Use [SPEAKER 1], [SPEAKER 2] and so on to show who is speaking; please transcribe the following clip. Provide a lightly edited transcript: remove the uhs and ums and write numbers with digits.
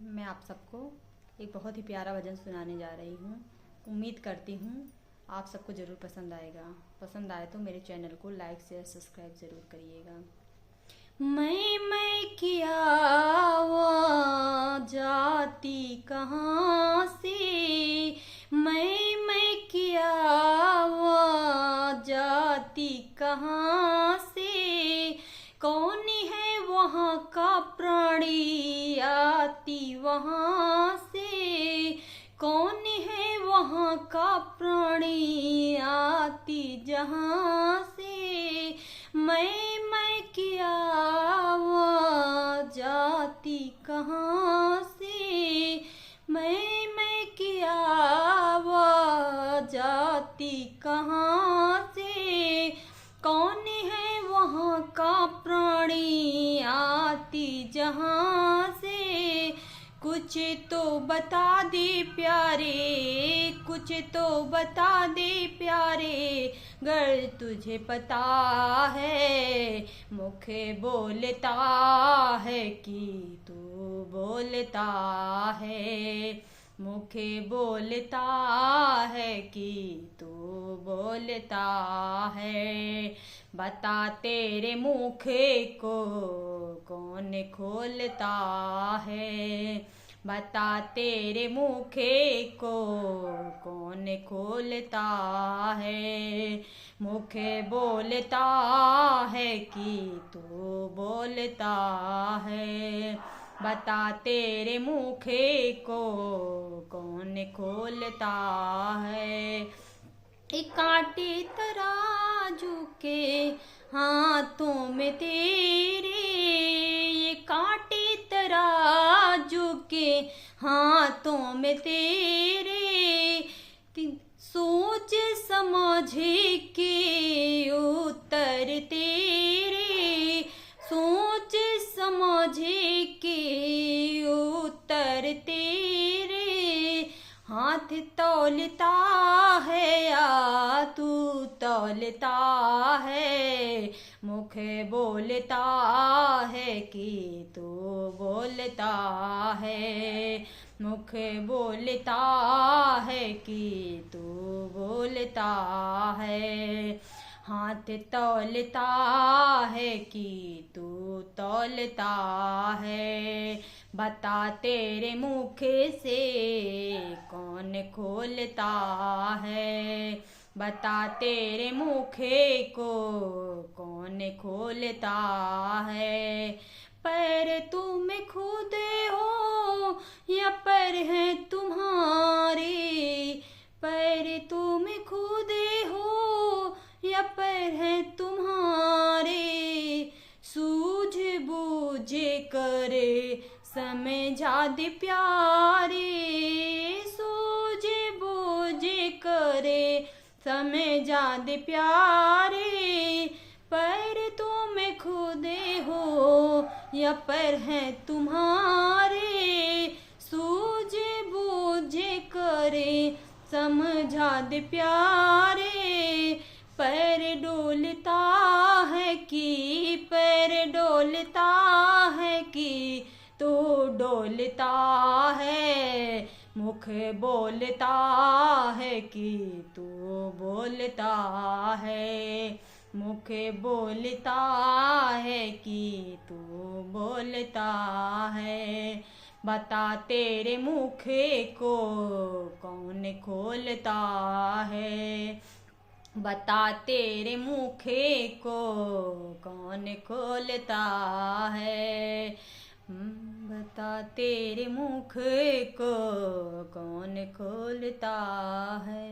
[SPEAKER 1] मैं आप सबको एक बहुत ही प्यारा भजन सुनाने जा रही हूँ। उम्मीद करती हूँ आप सबको ज़रूर पसंद आएगा। पसंद आए तो मेरे चैनल को लाइक शेयर सब्सक्राइब ज़रूर करिएगा। मैं किया आवाज़ जाती कहाँ से, मैं किया आवाज़ जाती कहाँ से, कौन है वहाँ का प्राणी आती वहाँ से, कौन है वहाँ का प्राणी आती जहाँ से, मैं किया आवाज़ जाती कहाँ से, मैं किया आवाज़ जाती कहाँ से, कौन है वहाँ का प्राणी आती जहाँ से, कुछ तो बता दे प्यारे, कुछ तो बता दे प्यारे, गर तुझे पता है मुख बोलता है कि तू बोलता है, मुख बोलता है कि तू बोलता है, बता तेरे मुख को कौन खोलता है, बता तेरे मुख को कौन खोलता है, मुख बोलता है कि तू बोलता है, बता तेरे मुख को कौन खोलता है। एक कांटे तराजू के हाथों में तेरे, ये कांटे तराजू के हाथों में तेरे, सोच समझ के उत्तर तेरे, सोच समझ के उत्तर तेरे, हाथ तौलता है या तू तौलता है, मुख बोलता है कि तू बोलता है, मुख बोलता है कि तू बोलता है, हाथ तौलता है कि तू तौलता है, बता तेरे मुख से कौन खोलता है, बता तेरे मुख को कौन खोलता है, पैर तुम खुद हो या पैर है तुम्हारे, पैर तुम खुद हो या पैर है तुम्हारे, सूझ बूझ करे समझा दे प्यारे, सूझ बूझ करे समझा दे प्यारे, पैर तुम खुद हो या पैर है तुम्हारे, सूझ बूझ करे समझा दे प्यारे, पैर डोलता है कि पैर डोलता है कि तो डोलता है, मुख बोलता है कि तू बोलता है, मुख बोलता है कि तू बोलता है, बता तेरे मुख को कौन खोलता है, बता तेरे मुख को कौन खोलता है, बता तेरे मुख को कौन खोलता है।